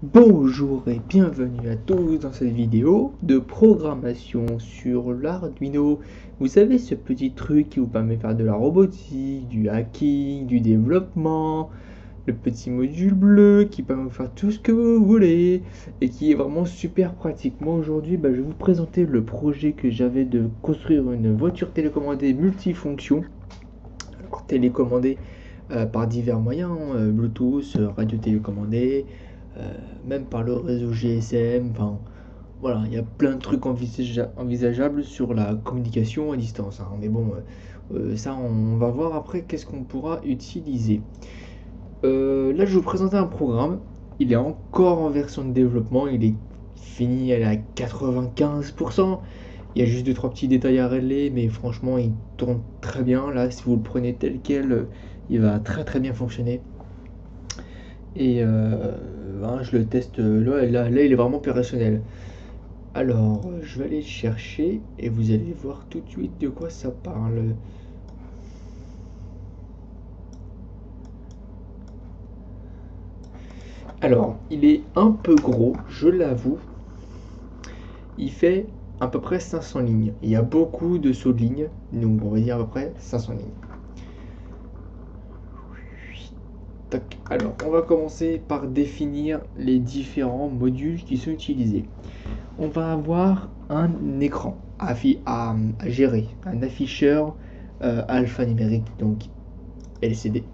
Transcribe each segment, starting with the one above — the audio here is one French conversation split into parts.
Bonjour et bienvenue à tous dans cette vidéo de programmation sur l'Arduino. Vous savez, ce petit truc qui vous permet de faire de la robotique, du hacking, du développement, le petit module bleu qui permet de faire tout ce que vous voulez et qui est vraiment super pratique. Moi aujourd'hui, je vais vous présenter le projet que j'avais de construire une voiture télécommandée multifonction. Alors télécommandée par divers moyens, Bluetooth, radio télécommandée, même par le réseau GSM, enfin voilà, il y a plein de trucs envisageables sur la communication à distance, hein. Mais bon, ça on va voir après qu'est-ce qu'on pourra utiliser. Là je vais vous présenter un programme, il est encore en version de développement, il est fini, elle est à 95%. Il y a juste 2-3 petits détails à régler, mais franchement il tourne très bien. Là si vous le prenez tel quel, il va très bien fonctionner. Et je le teste, là il est vraiment opérationnel. Alors je vais aller le chercher et vous allez voir tout de suite de quoi ça parle. Alors il est un peu gros, je l'avoue. Il fait à peu près 500 lignes. Il y a beaucoup de sauts de lignes, donc on va dire à peu près 500 lignes. Tac. Alors, on va commencer par définir les différents modules qui sont utilisés. On va avoir un écran à gérer, un afficheur alphanumérique, donc LCD.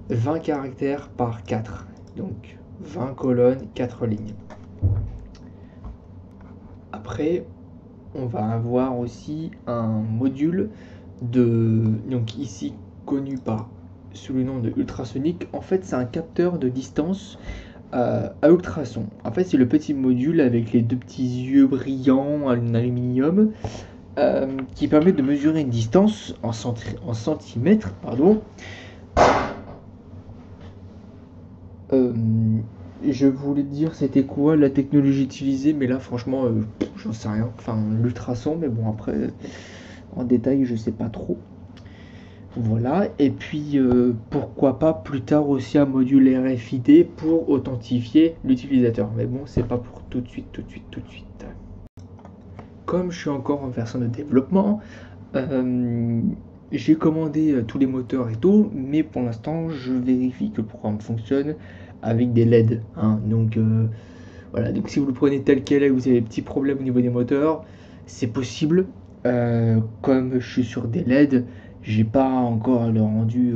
20 caractères par 4, donc 20 colonnes, 4 lignes. Après, on va avoir aussi un module donc ici connu sous le nom de ultrasonique. En fait, c'est un capteur de distance à ultrasons. En fait, c'est le petit module avec les deux petits yeux brillants en aluminium qui permet de mesurer une distance en centimètres, pardon. Je voulais dire c'était quoi la technologie utilisée, mais là franchement j'en sais rien. Enfin l'ultrason, mais bon après en détail je sais pas trop. Voilà, et puis pourquoi pas plus tard aussi un module RFID pour authentifier l'utilisateur. Mais bon, c'est pas pour tout de suite. Comme je suis encore en version de développement, j'ai commandé tous les moteurs et tout, mais pour l'instant je vérifie que le programme fonctionne avec des LED, hein. Donc voilà, donc si vous le prenez tel quel est, vous avez des petits problèmes au niveau des moteurs, c'est possible. Comme je suis sur des LED, j'ai pas encore le rendu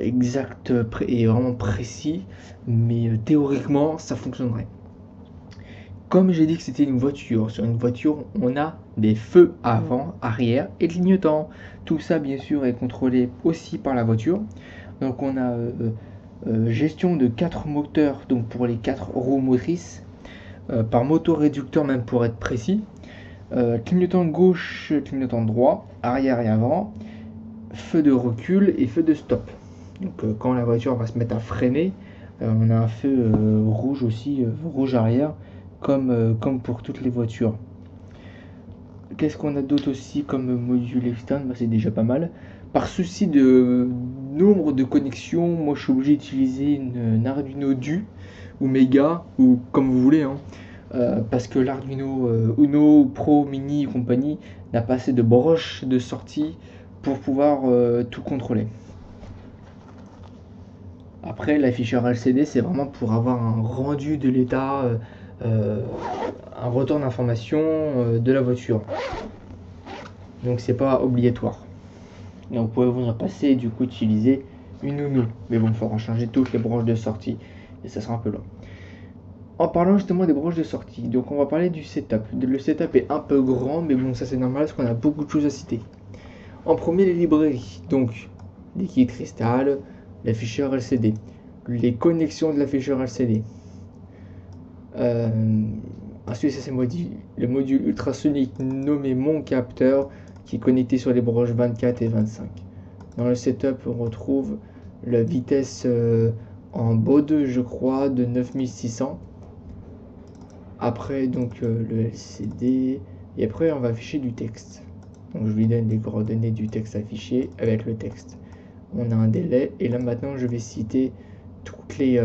exact et vraiment précis, mais théoriquement ça fonctionnerait. Comme j'ai dit que c'était une voiture, sur une voiture on a des feux avant, arrière et clignotant. Tout ça bien sûr est contrôlé aussi par la voiture. Donc on a gestion de 4 moteurs, donc pour les 4 roues motrices, par motoréducteur même pour être précis. Clignotant gauche, clignotant droit, arrière et avant, feu de recul et feu de stop. Donc quand la voiture va se mettre à freiner, on a un feu rouge aussi, rouge arrière, comme pour toutes les voitures. Qu'est-ce qu'on a d'autre aussi comme module externe? C'est déjà pas mal. Par souci de nombre de connexions, moi je suis obligé d'utiliser une Arduino Du ou Mega ou comme vous voulez, hein. Parce que l'Arduino Uno, Pro, Mini et compagnie n'a pas assez de broches de sortie pour pouvoir tout contrôler. Après, l'afficheur LCD, c'est vraiment pour avoir un rendu de l'état, un retour d'information de la voiture. Donc c'est pas obligatoire. Donc vous pouvez venir passer et du coup utiliser une Uno. Mais bon, il faudra changer toutes les branches de sortie et ça sera un peu long. En parlant justement des branches de sortie, donc on va parler du setup. Le setup est un peu grand, mais bon, ça c'est normal parce qu'on a beaucoup de choses à citer. En premier, les librairies, donc liquide cristal, l'afficheur LCD, les connexions de l'afficheur LCD. Ensuite, ça c'est le module ultrasonique nommé Mon Capteur qui est connecté sur les branches 24 et 25. Dans le setup, on retrouve la vitesse en baud, je crois, de 9600. Après, donc le LCD. Et après, on va afficher du texte. Donc, je lui donne les coordonnées du texte affiché avec le texte. On a un délai. Et là, maintenant, je vais citer toutes les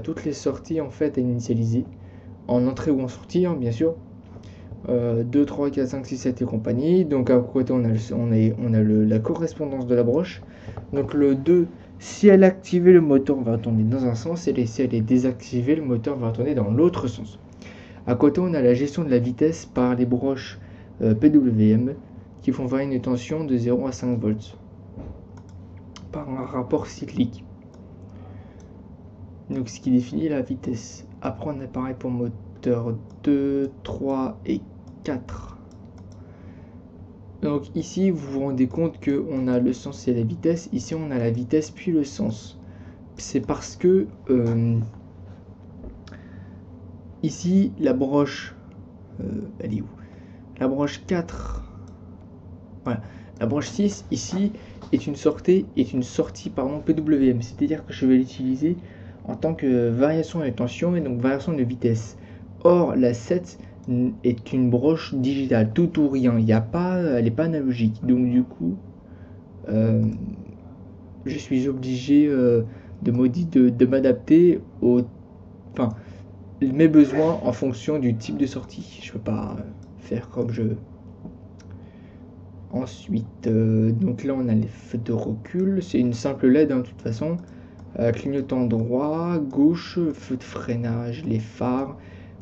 toutes les sorties en fait à initialiser, en entrée ou en sortie, hein, bien sûr. 2, 3, 4, 5, 6, 7 et compagnie. Donc à côté on a la correspondance de la broche. Donc le 2, si elle est activée, le moteur va tourner dans un sens, et si elle est désactivée, le moteur va tourner dans l'autre sens. À côté on a la gestion de la vitesse par les broches PWM qui font varier une tension de 0 à 5 volts par un rapport cyclique. Donc ce qui définit la vitesse. Après on a pareil pour moteur 2, 3 et 4. Donc ici vous vous rendez compte qu'on a le sens et la vitesse. Ici on a la vitesse puis le sens. C'est parce que ici la broche elle est où? La broche 4, voilà, la broche 6 ici est une sortie PWM, c'est-à-dire que je vais l'utiliser en tant que variation de tension et donc variation de vitesse. Or la 7 est une broche digitale, tout ou rien, elle n'est pas analogique, donc du coup je suis obligé de m'adapter mes besoins en fonction du type de sortie. Je peux pas faire comme je veux. Ensuite, donc là on a les feux de recul, c'est une simple LED de toute façon. Clignotant droit, gauche, feu de freinage, les phares.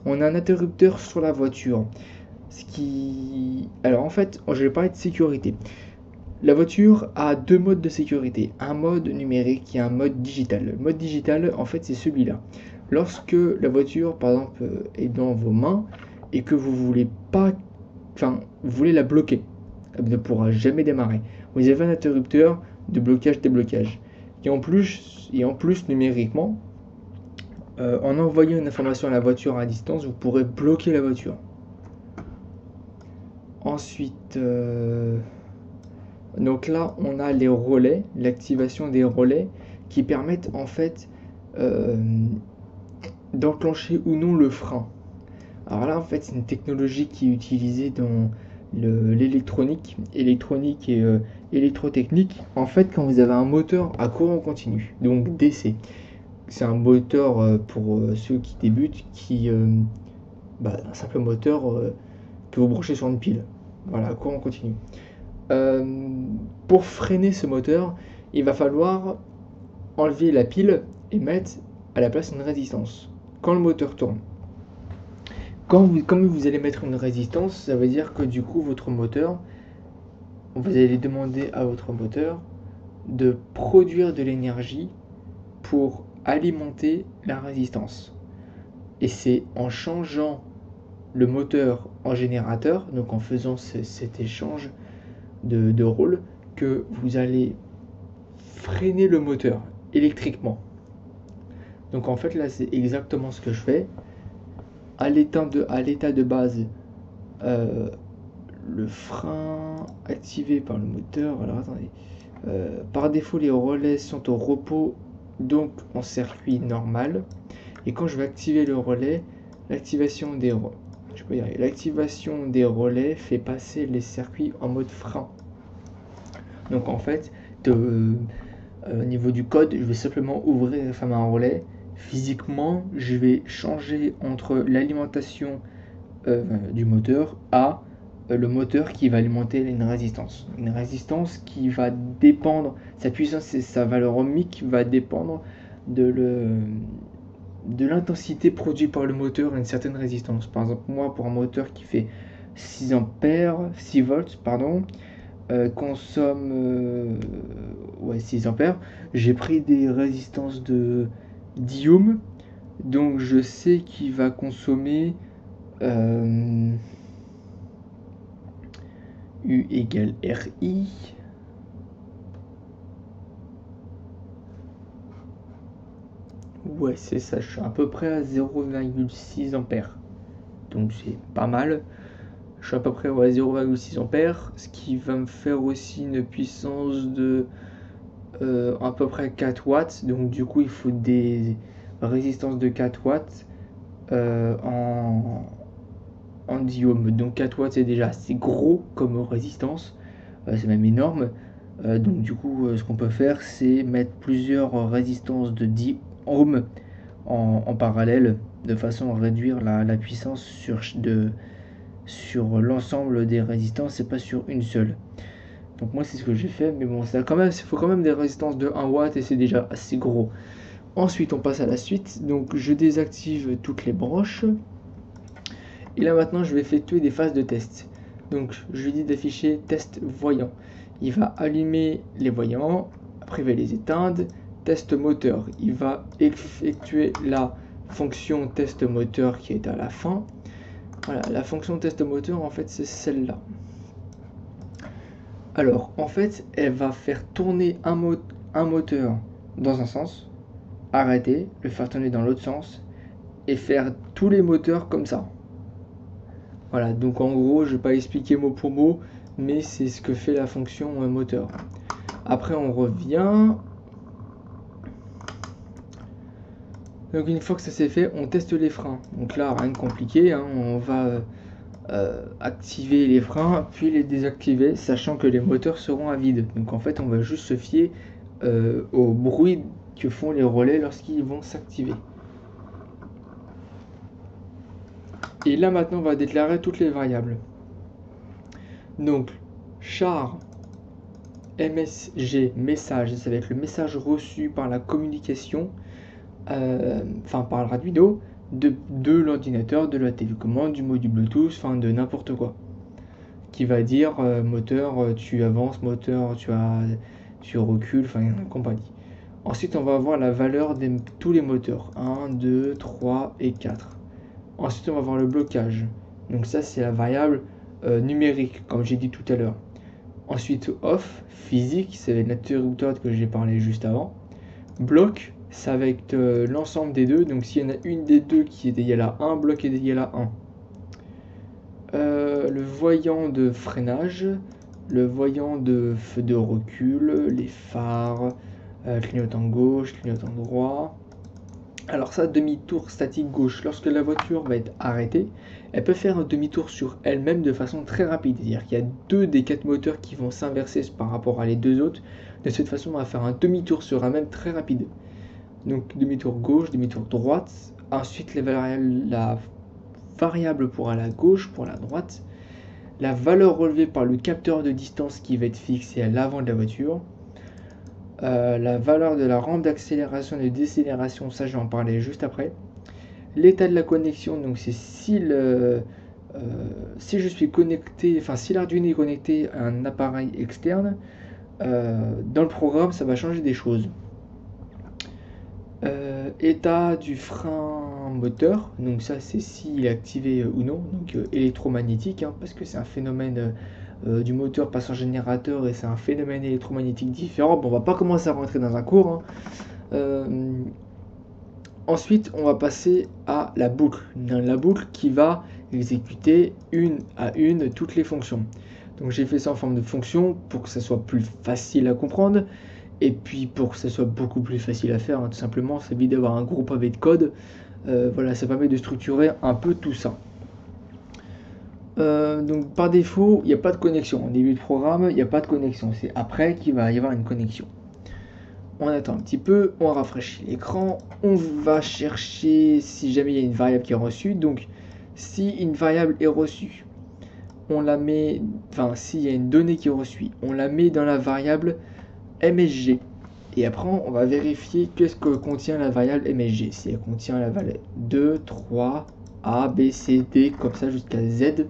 On a un interrupteur sur la voiture. Alors en fait, je vais parler de sécurité. La voiture a deux modes de sécurité, un mode numérique et un mode digital. Le mode digital, en fait, c'est celui-là. Lorsque la voiture, par exemple, est dans vos mains et que vous voulez la bloquer, elle ne pourra jamais démarrer. Vous avez un interrupteur de blocage-déblocage. Et en plus numériquement, en envoyant une information à la voiture à distance, vous pourrez bloquer la voiture. Ensuite, donc là, on a les relais, l'activation des relais qui permettent en fait d'enclencher ou non le frein. Alors là, en fait, c'est une technologie qui est utilisée dans l'électronique et électrotechnique. En fait, quand vous avez un moteur à courant continu, donc DC, c'est un moteur pour ceux qui débutent, un simple moteur que vous branchez sur une pile, voilà, à courant continu. Pour freiner ce moteur, il va falloir enlever la pile et mettre à la place une résistance quand le moteur tourne. Comme vous allez mettre une résistance, ça veut dire que du coup votre moteur, vous allez demander à votre moteur de produire de l'énergie pour alimenter la résistance. Et c'est en changeant le moteur en générateur, donc en faisant cet échange de rôle, que vous allez freiner le moteur électriquement. Donc en fait là c'est exactement ce que je fais. À l'état de base, le frein activé par le moteur. Alors attendez, par défaut les relais sont au repos, donc en circuit normal. Et quand je vais activer le relais, l'activation des relais fait passer les circuits en mode frein. Donc en fait, au niveau du code, je vais simplement ouvrir et fermer un relais. Physiquement, je vais changer entre l'alimentation du moteur à le moteur qui va alimenter une résistance. Une résistance qui va dépendre, sa puissance et sa valeur ohmique va dépendre de l'intensité produite par le moteur à une certaine résistance. Par exemple, moi, pour un moteur qui fait 6 volts, consomme 6 ampères, j'ai pris des résistances de 10 ohms, donc je sais qu'il va consommer U égale RI. Ouais, c'est ça, je suis à peu près à 0,6 ampères. Donc c'est pas mal. Je suis à peu près à 0,6 ampères, ce qui va me faire aussi une puissance de à peu près 4 watts. Donc du coup, il faut des résistances de 4 watts en 10 ohms. Donc 4 watts, c'est déjà assez gros comme résistance. C'est même énorme. Donc du coup, ce qu'on peut faire, c'est mettre plusieurs résistances de 10 ohms en parallèle, de façon à réduire la puissance sur l'ensemble des résistances et pas sur une seule. Donc moi c'est ce que j'ai fait, mais bon, il faut quand même des résistances de 1 watt et c'est déjà assez gros. Ensuite on passe à la suite, donc je désactive toutes les broches. Et là maintenant je vais effectuer des phases de test. Donc je lui dis d'afficher test voyant. Il va allumer les voyants, après il va les éteindre. Test moteur, il va effectuer la fonction test moteur qui est à la fin. Voilà, la fonction test moteur en fait c'est celle-là. Alors en fait elle va faire tourner un moteur dans un sens, arrêter, le faire tourner dans l'autre sens et faire tous les moteurs comme ça. Voilà, donc en gros je vais pas expliquer mot pour mot, mais c'est ce que fait la fonction moteur. Après on revient. Donc une fois que ça c'est fait, on teste les freins. Donc là, rien de compliqué, hein, on va activer les freins, puis les désactiver, sachant que les moteurs seront à vide. Donc en fait, on va juste se fier au bruit que font les relais lorsqu'ils vont s'activer. Et là maintenant, on va déclarer toutes les variables. Donc, char MSG, message, ça va être le message reçu par la communication, par le Arduino, de l'ordinateur, de la télécommande, du module Bluetooth, enfin de n'importe quoi. Qui va dire moteur, tu avances, moteur, tu recules, enfin compagnie. Ensuite, on va avoir la valeur de tous les moteurs, 1, 2, 3 et 4. Ensuite, on va avoir le blocage. Donc ça, c'est la variable numérique, comme j'ai dit tout à l'heure. Ensuite, off, physique, c'est l'interrupteur que j'ai parlé juste avant. Bloc, ça va être l'ensemble des deux. Donc s'il y en a une des deux qui est égale à 1, bloc est égal à 1. Le voyant de freinage, le voyant de recul, les phares, clignotant gauche, clignotant droit. Alors ça, demi-tour statique gauche. Lorsque la voiture va être arrêtée, elle peut faire un demi-tour sur elle-même de façon très rapide. C'est-à-dire qu'il y a 2 des 4 moteurs qui vont s'inverser par rapport à les 2 autres. De cette façon, on va faire un demi-tour sur elle-même très rapide. Donc demi-tour gauche, demi-tour droite. Ensuite, la variable pour aller à gauche, pour la droite. La valeur relevée par le capteur de distance qui va être fixé à l'avant de la voiture. La valeur de la rampe d'accélération et de décélération, ça je vais en parler juste après. L'état de la connexion, donc c'est si je suis connecté, enfin si l'Arduino est connecté à un appareil externe, dans le programme ça va changer des choses. État du frein moteur, donc ça c'est s'il est activé ou non, donc électromagnétique, hein, parce que c'est un phénomène du moteur passe en générateur et c'est un phénomène électromagnétique différent. Bon, on va pas commencer à rentrer dans un cours, hein. Ensuite on va passer à la boucle, la boucle qui va exécuter une à une toutes les fonctions. Donc j'ai fait ça en forme de fonction pour que ça soit plus facile à comprendre. Et puis pour que ça soit beaucoup plus facile à faire, hein, tout simplement, ça évite d'avoir un gros pavé de code. Voilà, ça permet de structurer un peu tout ça. Donc par défaut, il n'y a pas de connexion. Au début de programme, il n'y a pas de connexion. C'est après qu'il va y avoir une connexion. On attend un petit peu, on rafraîchit l'écran, on va chercher si jamais il y a une variable qui est reçue. Donc si une variable est reçue, on la met, enfin s'il y a une donnée qui est reçue, on la met dans la variable MSG. Et après, on va vérifier qu'est-ce que contient la variable MSG. Si elle contient la valeur 2, 3, A, B, C, D, comme ça jusqu'à Z.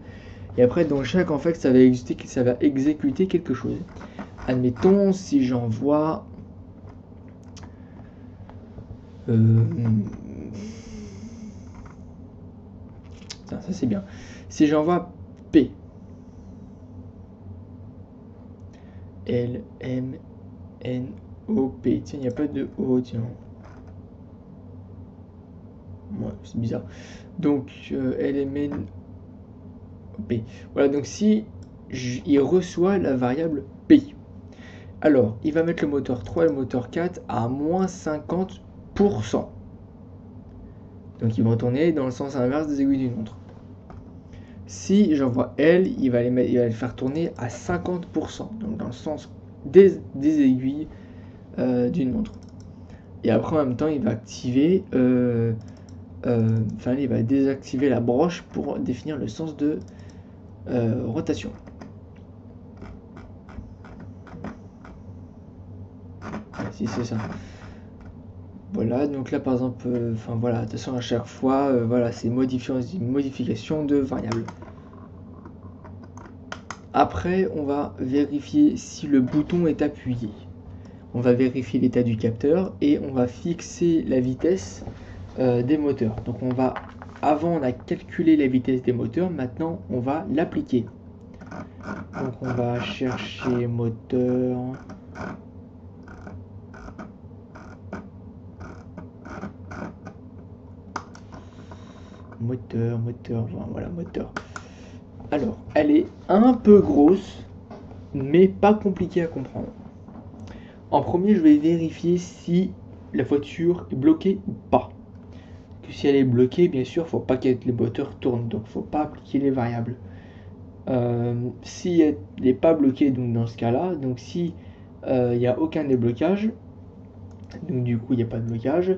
Et après, dans chaque, en fait, ça va exécuter quelque chose. Admettons, si j'envoie... ça c'est bien. Si j'envoie P. L, M, N, O, P. Tiens, il n'y a pas de O, tiens. Ouais, c'est bizarre. Donc, L, M, N, O, P. Voilà, donc si il reçoit la variable P, alors il va mettre le moteur 3 et le moteur 4 à moins 50%. Donc ils vont tourner dans le sens inverse des aiguilles d'une montre. Si j'envoie L, il va les faire tourner à 50%, donc dans le sens des aiguilles d'une montre. Et après en même temps il va activer, il va désactiver la broche pour définir le sens de rotation. Si c'est ça. Voilà, donc là par exemple, voilà, attention à chaque fois, voilà, c'est modification de variable. Après, on va vérifier si le bouton est appuyé. On va vérifier l'état du capteur et on va fixer la vitesse des moteurs. Donc avant on a calculé la vitesse des moteurs, maintenant on va l'appliquer. Donc on va chercher moteur. Voilà, moteur. Alors, elle est un peu grosse, mais pas compliquée à comprendre. En premier, je vais vérifier si la voiture est bloquée ou pas. Que si elle est bloquée, bien sûr, faut pas que les moteurs tournent, donc faut pas appliquer les variables. Si elle n'est pas bloquée, donc dans ce cas-là, donc si il n'y a aucun déblocage, donc du coup il n'y a pas de blocage.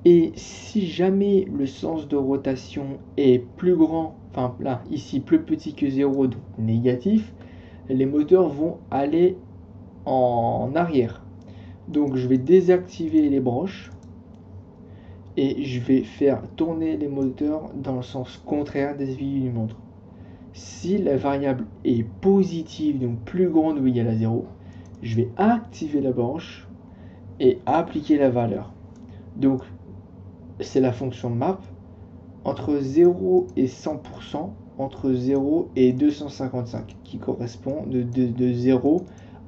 Et si jamais le sens de rotation est plus grand, enfin là, ici plus petit que 0, donc négatif, les moteurs vont aller en arrière. Donc je vais désactiver les broches et je vais faire tourner les moteurs dans le sens contraire des aiguilles d'une montre. Si la variable est positive, donc plus grande ou égale à 0, je vais activer la broche et appliquer la valeur. Donc c'est la fonction map entre 0 et 100%, entre 0 et 255, qui correspond de 0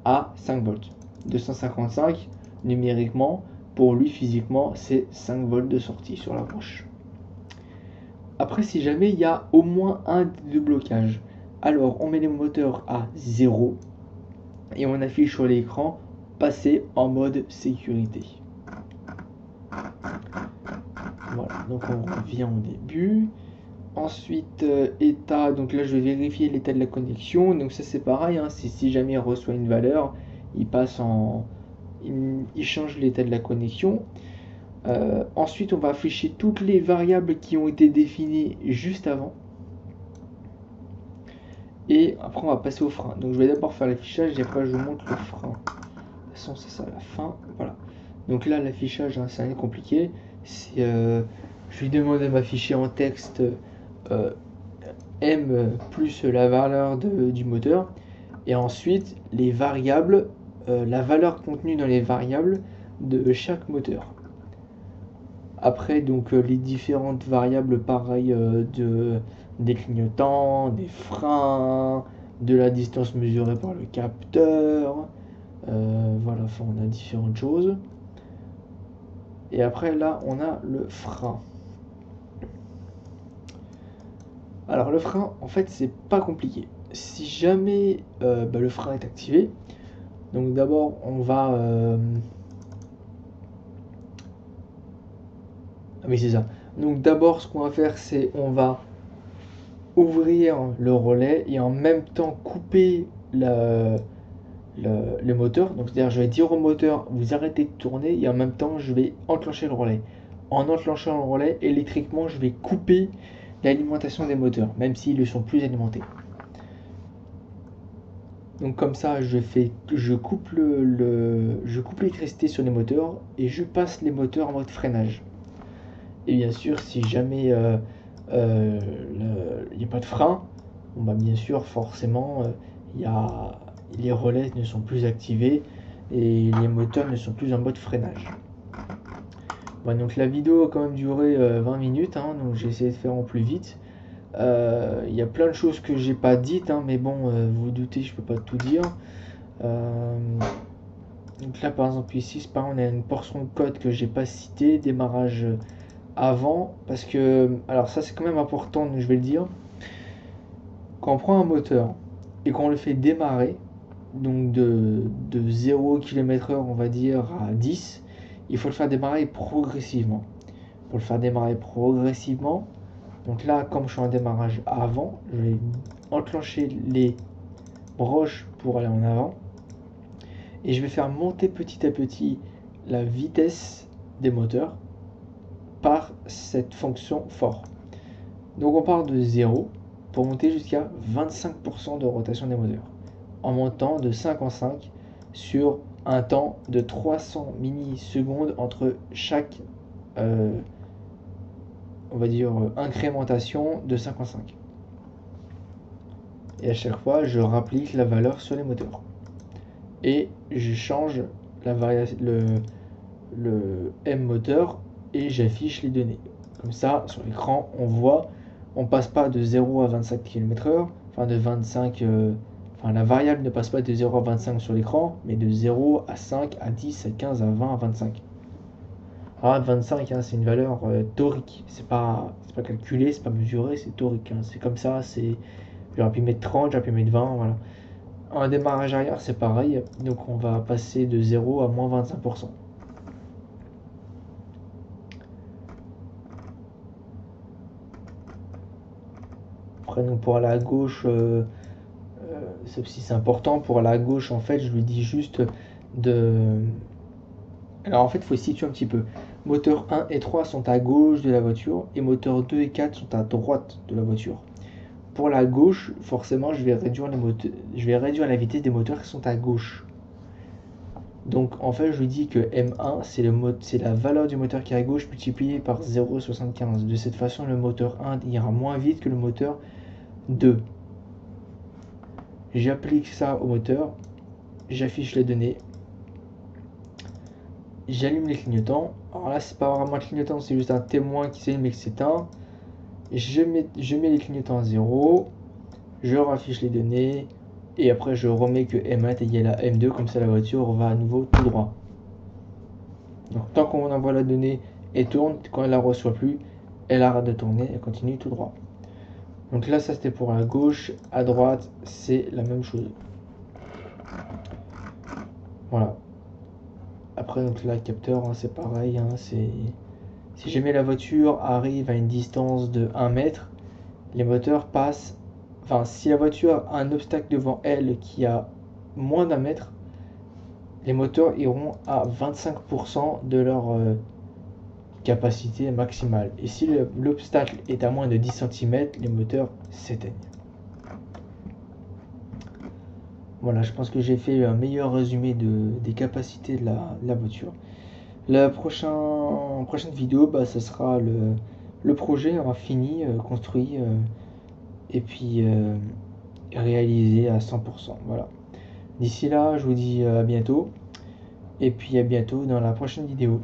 à 5 volts. 255, numériquement, pour lui, physiquement, c'est 5 volts de sortie sur la broche. Après, si jamais il y a au moins un de blocage, alors on met les moteurs à 0 et on affiche sur l'écran passer en mode sécurité. Voilà, donc on revient au début. Ensuite, état, donc là je vais vérifier l'état de la connexion. Donc ça c'est pareil, hein, si jamais il reçoit une valeur, il change l'état de la connexion. Ensuite, on va afficher toutes les variables qui ont été définies juste avant. Et après, on va passer au frein. Donc je vais d'abord faire l'affichage et après je vous montre le frein. De toute façon, c'est ça la fin. Voilà. Donc là, l'affichage, hein, c'est rien de compliqué. Je lui demande de m'afficher en texte M plus la valeur du moteur. Et ensuite, les variables, la valeur contenue dans les variables de chaque moteur. Après, donc les différentes variables, pareil, des clignotants, des freins, de la distance mesurée par le capteur. Voilà, enfin, on a différentes choses. Et après, là, on a le frein. Alors, le frein, en fait, c'est pas compliqué. Si jamais le frein est activé, donc d'abord, on va... oui, c'est ça. Donc d'abord, ce qu'on va faire, c'est on va ouvrir le relais et en même temps couper le moteur. Donc c'est-à-dire, je vais dire au moteur, vous arrêtez de tourner et en même temps, je vais enclencher le relais. En enclenchant le relais, électriquement, je vais couper l'alimentation des moteurs, même s'ils ne sont plus alimentés. Donc comme ça, je coupe l'électricité sur les moteurs et je passe les moteurs en mode freinage. Et bien sûr, si jamais il n'y a pas de frein, bon bah bien sûr, forcément, les relais ne sont plus activés et les moteurs ne sont plus en mode freinage. Bon, donc la vidéo a quand même duré 20 minutes, hein, donc j'ai essayé de faire en plus vite. Il y a plein de choses que j'ai pas dites, hein, mais bon, vous vous doutez, je peux pas tout dire. Donc là, par exemple, ici, c'est pas, on a une portion de code que j'ai pas cité, démarrage avant, parce que, alors ça c'est quand même important, donc je vais le dire. Quand on prend un moteur et qu'on le fait démarrer, donc de 0 km/h on va dire à 10, il faut le faire démarrer progressivement. Pour le faire démarrer progressivement, donc là comme je suis en démarrage avant, je vais enclencher les broches pour aller en avant et je vais faire monter petit à petit la vitesse des moteurs par cette fonction for. Donc on part de 0 pour monter jusqu'à 25% de rotation des moteurs, en montant de 5 en 5 sur un temps de 300 millisecondes entre chaque on va dire incrémentation de 5 en 5. Et à chaque fois je rapplique la valeur sur les moteurs et je change la le M moteur et j'affiche les données. Comme ça sur l'écran on voit, on passe pas de 0 à 25 km/h, enfin de 25 enfin la variable ne passe pas de 0 à 25 sur l'écran, mais de 0 à 5 à 10 à 15 à 20 à 25. Alors 25 hein, c'est une valeur torique, c'est pas calculé, c'est pas mesuré, c'est torique hein. C'est comme ça, c'est j'aurais pu mettre 30, j'aurais pu mettre 20, voilà. En démarrage arrière c'est pareil, donc on va passer de 0 à moins 25%. Après donc pour aller à gauche, ceci c'est important, pour aller à gauche en fait je lui dis juste de... Alors en fait il faut situer un petit peu. Moteur 1 et 3 sont à gauche de la voiture et moteur 2 et 4 sont à droite de la voiture. Pour la gauche, forcément je vais réduire la vitesse des moteurs qui sont à gauche. Donc en fait je lui dis que M1 c'est la valeur du moteur qui est à gauche multipliée par 0,75. De cette façon le moteur 1 ira moins vite que le moteur 2. J'applique ça au moteur, j'affiche les données, j'allume les clignotants. Alors là c'est pas vraiment un clignotant, c'est juste un témoin qui s'allume et qui s'éteint. Je mets les clignotants à 0, je raffiche les données et après je remets que M1 est égal à M2, comme ça la voiture va à nouveau tout droit. Donc tant qu'on envoie la donnée et tourne, quand elle la reçoit plus, elle arrête de tourner, elle continue tout droit. Donc là ça c'était pour la gauche, à droite c'est la même chose. Voilà. Après donc là capteur hein, c'est pareil hein, si jamais la voiture arrive à une distance de 1 mètre, les moteurs passent, enfin si la voiture a un obstacle devant elle qui a moins d'1 mètre, les moteurs iront à 25% de leur capacité maximale. Et si l'obstacle est à moins de 10 cm, les moteurs s'éteignent. Voilà, je pense que j'ai fait un meilleur résumé des capacités de la voiture. La prochaine vidéo, bah, ce sera le projet fini, construit et puis réalisé à 100%. Voilà. D'ici là, je vous dis à bientôt et puis à bientôt dans la prochaine vidéo.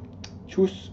Tchuss!